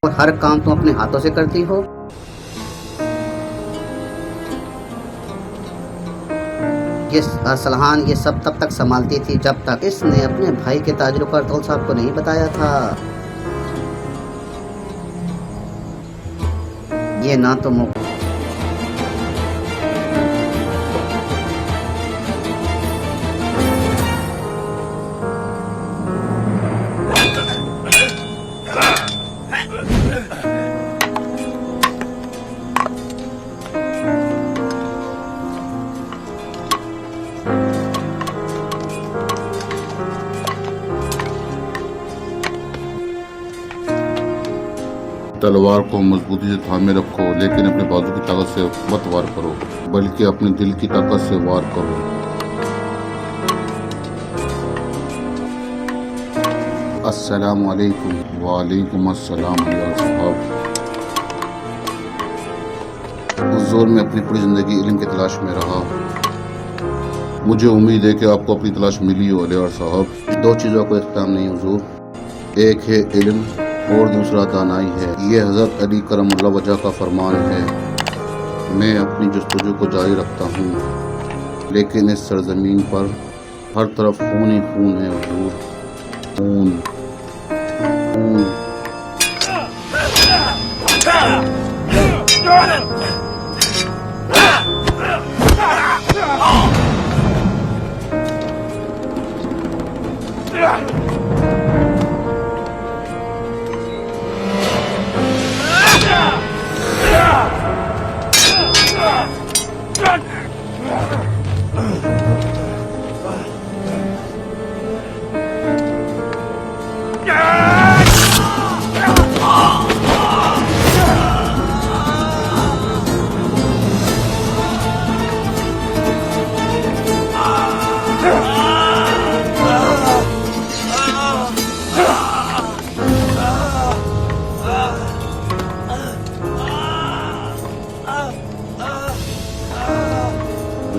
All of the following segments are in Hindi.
और हर काम तुम अपने हाथों से करती हो। ये असलहान ये सब तब तक संभालती थी जब तक इसने अपने भाई के ताजरों पर अर्तुगरुल साहब को नहीं बताया था। ये ना तो तलवार को मजबूती से थामे रखो, लेकिन अपने बाजू की ताकत से मत वार करो, बल्कि अपने दिल की ताकत से वार करो। अस्सलामु अलैकुम। वालेकुम अस्सलाम या साहब। हुज़ूर में अपनी पूरी जिंदगी इल्म की तलाश में रहा। मुझे उम्मीद है कि आपको अपनी तलाश मिली हो अलियार साहब। दो चीज़ों को इख्तिताम नहीं हुज़ूर, एक है इल्म और दूसरा दानाई है। ये हज़रत अली करमुल्लाह वजह का फरमान है। मैं अपनी जस्तजू को जारी रखता हूँ, लेकिन इस सरजमीन पर हर तरफ खून ही खून है हुज़ूर, खून खून।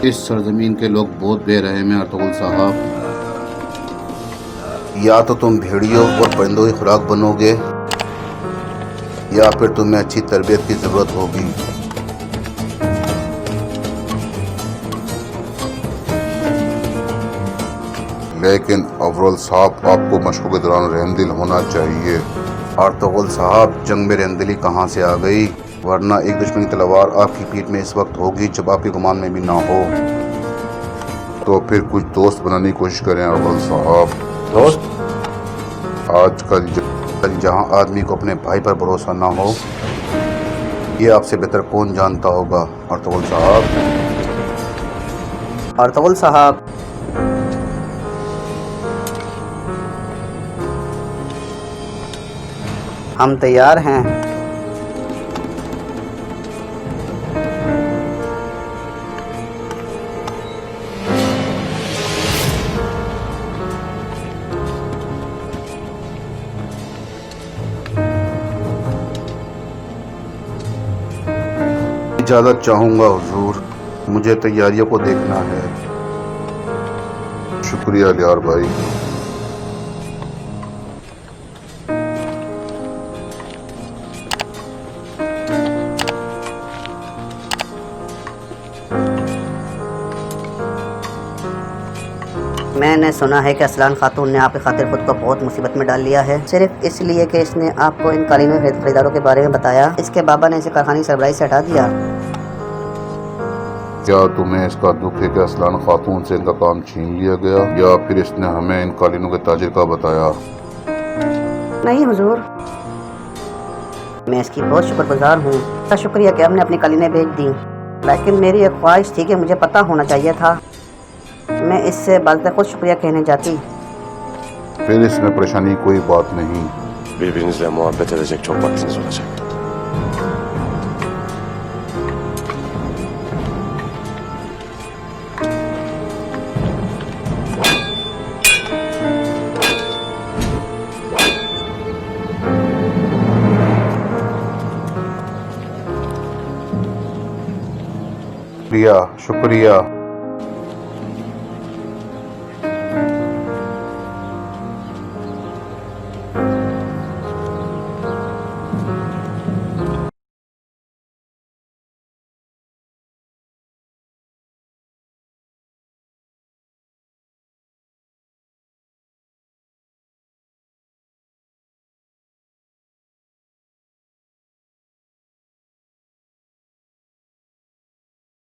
इस सरजमीन के लोग बहुत बेरहम हैं अर्तुगरुल साहब। या तो तुम भेड़ियों और परिंदों की खुराक बनोगे, या फिर तुम्हें अच्छी तरबियत की ज़रूरत होगी। लेकिन अफजल साहब, आपको मशक़ों के दौरान रहमदिल होना चाहिए। अर्तुगरुल साहब, जंग में रहमदिली कहाँ से आ गई? वरना एक दुश्मन की तलवार आपकी पीठ में इस वक्त होगी जब आपके गुमान में भी ना हो। तो फिर कुछ दोस्त बनाने की कोशिश करें अफजल साहब। दोस्त? आजकल जहाँ आदमी को अपने भाई पर भरोसा ना हो, ये आपसे बेहतर कौन जानता होगा अर्तुगरुल साहब। अर्तुगरुल साहब, हम तैयार हैं। इजाज़त चाहूँगा हुजूर, मुझे तैयारियों को देखना है। शुक्रिया अलियार भाई। मैंने सुना है कि असलान खातून ने आपकी खातिर खुद को बहुत मुसीबत में डाल लिया है, सिर्फ इसलिए कि इसने आपको इन कालीनों खरीदारों के बारे में बताया। इसके बाबा ने इसे कारखानी सरबराही से हटा दिया। क्या तुम्हें इसका दुख है कि असलान खातून से इनका काम छीन लिया गया, या फिर इसने हमें इन कालीनों के ताजिर का बताया? नहीं हुजूर, मैं इसकी बहुत शुक्रगुजार हूँ। इसका शुक्रिया कि हमने अपनी कालीनें बेच दी, लेकिन मेरी एक ख्वाहिश थी कि मुझे पता होना चाहिए था। मैं इससे बात खुद शुक्रिया कहने जाती। फिर इसमें परेशानी कोई बात नहीं। Birbirinizle muhabbet edecek çok vaktiniz olacak. शुक्रिया शुक्रिया।